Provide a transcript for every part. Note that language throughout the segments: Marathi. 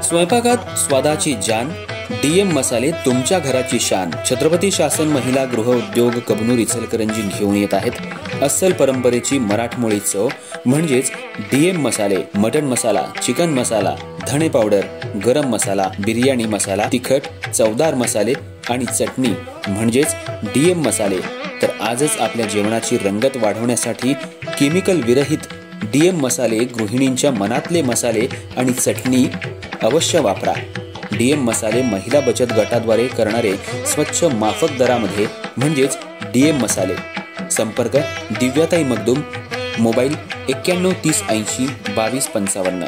स्वयंपाकात स्वादाची जान, डीएम मसाले तुमच्या घराची शान. छत्रपती शासन महिला गृह उद्योग कबनूर इचलकरंजी घेऊन येत आहेत अस्सल परंपरेची मराठमोळी चव म्हणजेच डीएम मसाले. मटन मसाला, चिकन मसाला, धणे पावडर, गरम मसाला, बिर्याणी मसाला, तिखट, चवदार मसाले आणि चटणी म्हणजेच डीएम मसाले. तर आजच आपल्या जेवणाची रंगत वाढवण्यासाठी केमिकल विरहित डीएम मसाले, गृहिणींच्या मनातले मसाले आणि चटणी अवश्य वापरा. डीएम मसाले महिला बचत गटाद्वारे करणारे स्वच्छ माफक दरामध्ये म्हणजेच डीएम मसाले. संपर्क दिव्याताई मगदूम, मोबाईल 91 30 80 22 55.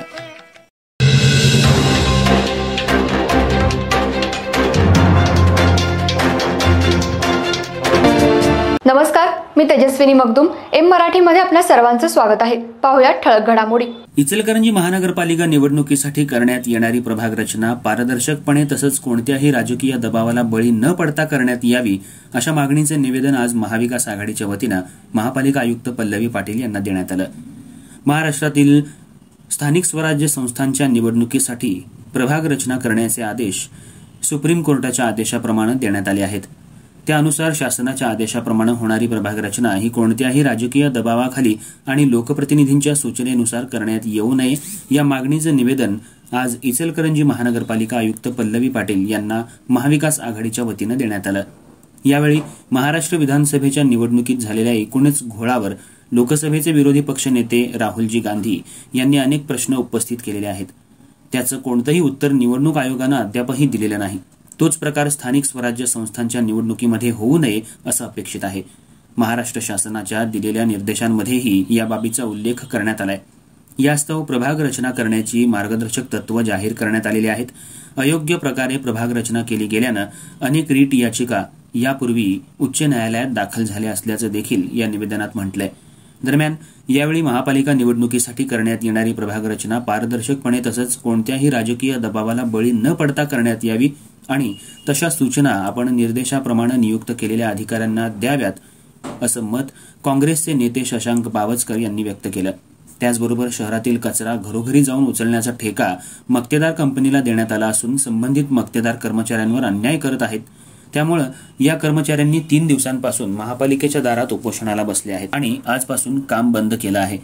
नमस्कार, मी तेजस्विनी मगदूम. एम मराठीमध्ये आपल्या सर्वांचं स्वागत आहे. पाहूया ठळक घडामोडी. इचलकरंजी महानगरपालिका निवडणुकीसाठी करण्यात येणारी प्रभाग रचना पारदर्शकपणे तसंच कोणत्याही राजकीय दबावाला बळी न पडता करण्यात यावी अशा मागणीचे निवेदन आज महाविकास आघाडीच्या वतीनं महापालिका आयुक्त पल्लवी पाटील यांना देण्यात आलं. महाराष्ट्रातील स्थानिक स्वराज्य संस्थांच्या निवडणुकीसाठी प्रभाग रचना करण्याचे आदेश सुप्रीम कोर्टाच्या आदेशाप्रमाणे देण्यात आले आहेत. त्यानुसार शासनाच्या आदेशाप्रमाणे होणारी प्रभाग रचना ही कोणत्याही राजकीय दबावाखाली आणि लोकप्रतिनिधींच्या सूचनेनुसार करण्यात येऊ नये या मागणीचं निवेदन आज इचलकरंजी महानगरपालिका आयुक्त पल्लवी पाटील यांना महाविकास आघाडीच्या वतीनं देण्यात आलं. यावेळी महाराष्ट्र विधानसभेच्या निवडणुकीत झालेल्या एकूणच घोळावर लोकसभेचे विरोधी पक्षनेते राहुलजी गांधी यांनी अनेक प्रश्न उपस्थित केलेले आहेत. त्याचं कोणतंही उत्तर निवडणूक आयोगानं अद्यापही दिलेलं नाही. तोच प्रकार स्थानिक स्वराज्य संस्थांच्या निवडणुकीमध्ये होऊ नये असं अपेक्षित आहे. महाराष्ट्र शासनाच्या दिलेल्या निर्देशांमध्येही या बाबीचा उल्लेख करण्यात आलाय. यास्तव प्रभाग रचना करण्याची मार्गदर्शक तत्व जाहीर करण्यात आलेली आहेत. अयोग्य प्रकारे प्रभाग रचना केली गेल्यानं अनेक रीट याचिका यापूर्वी उच्च न्यायालयात दाखल झाल्या असल्याचं देखील या निवेदनात म्हटलंय. दरम्यान यावेळी महापालिका निवडणुकीसाठी करण्यात येणारी प्रभाग रचना पारदर्शकपणे तसंच कोणत्याही राजकीय दबावाला बळी न पडता करण्यात यावी आणि तशा सूचना आपण निर्देशाप्रमाणे नियुक्त केलेल्या अधिकाऱ्यांना द्याव्यात असं मत काँग्रेसचे नेते शशांक बावस्कर यांनी व्यक्त केलं. त्याचबरोबर शहरातील कचरा घरोघरी जाऊन उचलण्याचा ठेका मक्तेदार कंपनीला देण्यात आला असून संबंधित मक्तेदार कर्मचाऱ्यांवर अन्याय करत आहेत. त्यामुळे या कर्मचाऱ्यांनी 3 दिवसांपासून महापालिकेच्या दारात उपोषणाला बसले आहेत आणि आजपासून काम बंद केलं आहे.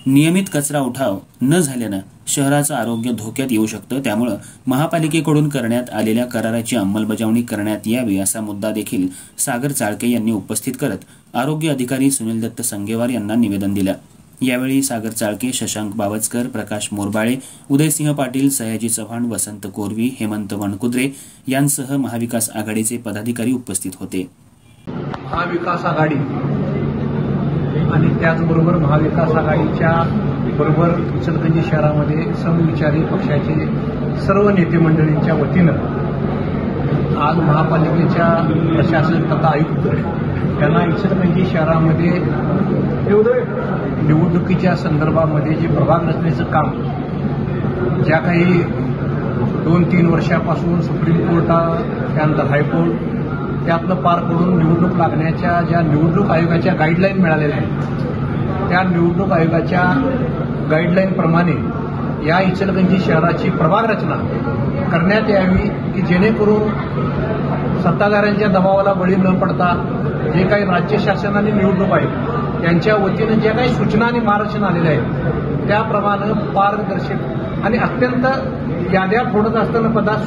नियमित कचरा उठाव न झाल्यानं शहराचं आरोग्य धोक्यात येऊ शकतं. त्यामुळे महापालिकेकडून करण्यात आलेल्या कराराची अंमलबजावणी करण्यात यावी असा मुद्दा देखील सागर चाळके यांनी उपस्थित करत आरोग्य अधिकारी सुनील दत्त संगेवार यांना निवेदन दिलं. यावेळी सागर चाळके, शशांक बावस्कर, प्रकाश मोरबाळे, उदयसिंह पाटील, सयाजी चव्हाण, वसंत कोरवी, हेमंत वणकुद्रे यांसह महाविकास आघाडीचे पदाधिकारी उपस्थित होते. महाविकास आघाडी आणि त्याचबरोबर महाविकास आघाडीच्या बरोबर इचलकरंजी शहरामध्ये समविचारी पक्षाचे सर्व नेते मंडळींच्या वतीनं आज महापालिकेच्या प्रशासन तथा आयुक्त यांना इचलकरंजी शहरामध्ये निवडणुकीच्या संदर्भामध्ये जे प्रभाग रचनेचं काम ज्या काही 2-3 वर्षापासून सुप्रीम कोर्टात त्यानंतर हायकोर्ट त्यातनं पार पडून निवडणूक लागण्याच्या ज्या निवडणूक आयोगाच्या गाईडलाईन मिळालेल्या आहेत त्या निवडणूक आयोगाच्या गाईडलाईनप्रमाणे या इचलकरंजी शहराची प्रभाग रचना करण्यात यावी की जेणेकरून सत्ताधाऱ्यांच्या दबावाला बळी न पडता जे काही राज्य शासन आणि निवडणूक आयोग यांच्या वतीनं ज्या काही सूचना आणि मार्गदर्शन आलेल्या आहेत त्याप्रमाणे पारदर्शक आणि अत्यंत याद्या फोडत असताना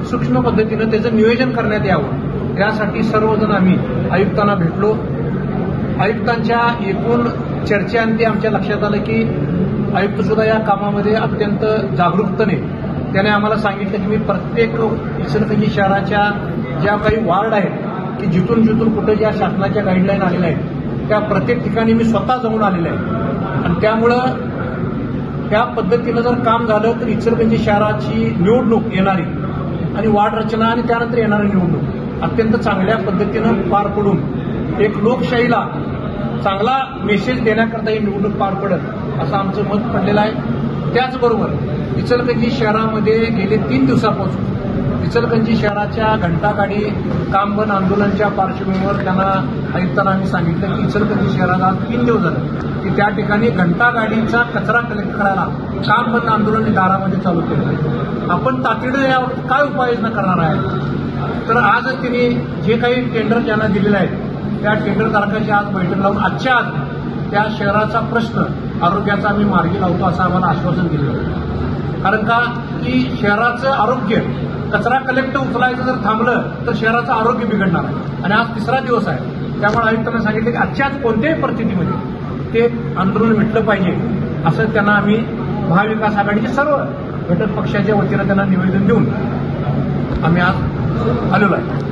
सूक्ष्म पद्धतीनं त्याचं नियोजन करण्यात यावं. यासाठी सर्वजण आम्ही आयुक्तांना भेटलो. आयुक्तांच्या एकूण चर्चेअंती आमच्या लक्षात आलं की आयुक्त सुद्धा या कामामध्ये अत्यंत जागरूकतेने त्याने आम्हाला सांगितलं की मी प्रत्येक इचलकरंजी शहराच्या ज्या काही वार्ड आहेत की जिथून कुठं ज्या शासनाच्या गाईडलाईन आलेल्या आहेत त्या प्रत्येक ठिकाणी मी स्वतः जाऊन आलेले आहे आणि त्यामुळं त्या पद्धतीनं जर काम झालं तर इचलकरंजी शहराची निवडणूक येणारी आणि वार्ड रचना आणि त्यानंतर येणारी निवडणूक अत्यंत चांगल्या पद्धतीनं पार पडून एक लोकशाहीला चांगला मेसेज देण्याकरता ही निवडणूक पार पडत असं आमचं मत पडलेलं आहे. त्याचबरोबर इचलकरंजी शहरामध्ये गेले 3 दिवसापासून इचलकरंजी शहराच्या घंटागाडी काम बंद आंदोलनाच्या पार्श्वभूमीवर त्यांना आयुक्तांना आम्ही सांगितलं की इचलकरंजी शहरात आज 3 दिवस झाले की त्या ठिकाणी घंटागाडीचा कचरा कलेक्ट करायला काम बंद आंदोलन दारामध्ये चालू केलं आहे. आपण तातडीने यावर काय उपाययोजना करणार आहे? तर आज त्यांनी जे काही टेंडर ज्यांना दिलेले आहेत त्या टेंडरधारकाची आज बैठक लावून आजच्या आज त्या शहराचा प्रश्न आरोग्याचा आम्ही मार्गी लावतो असं आम्हाला आश्वासन दिलं आहे. कारण का की शहराचं आरोग्य कचरा कलेक्ट उचलायचं जर थांबलं तर शहराचं आरोग्य बिघडणार आहे आणि आज 3रा दिवस आहे. त्यामुळे आयुक्तांना सांगितलं की आजच्या आज कोणत्याही परिस्थितीमध्ये ते आंदोलन मिटलं पाहिजे असं त्यांना आम्ही महाविकास आघाडीचे सर्व घटक पक्षाच्या वतीनं त्यांना निवेदन देऊन आम्ही आज आलेलो आहे.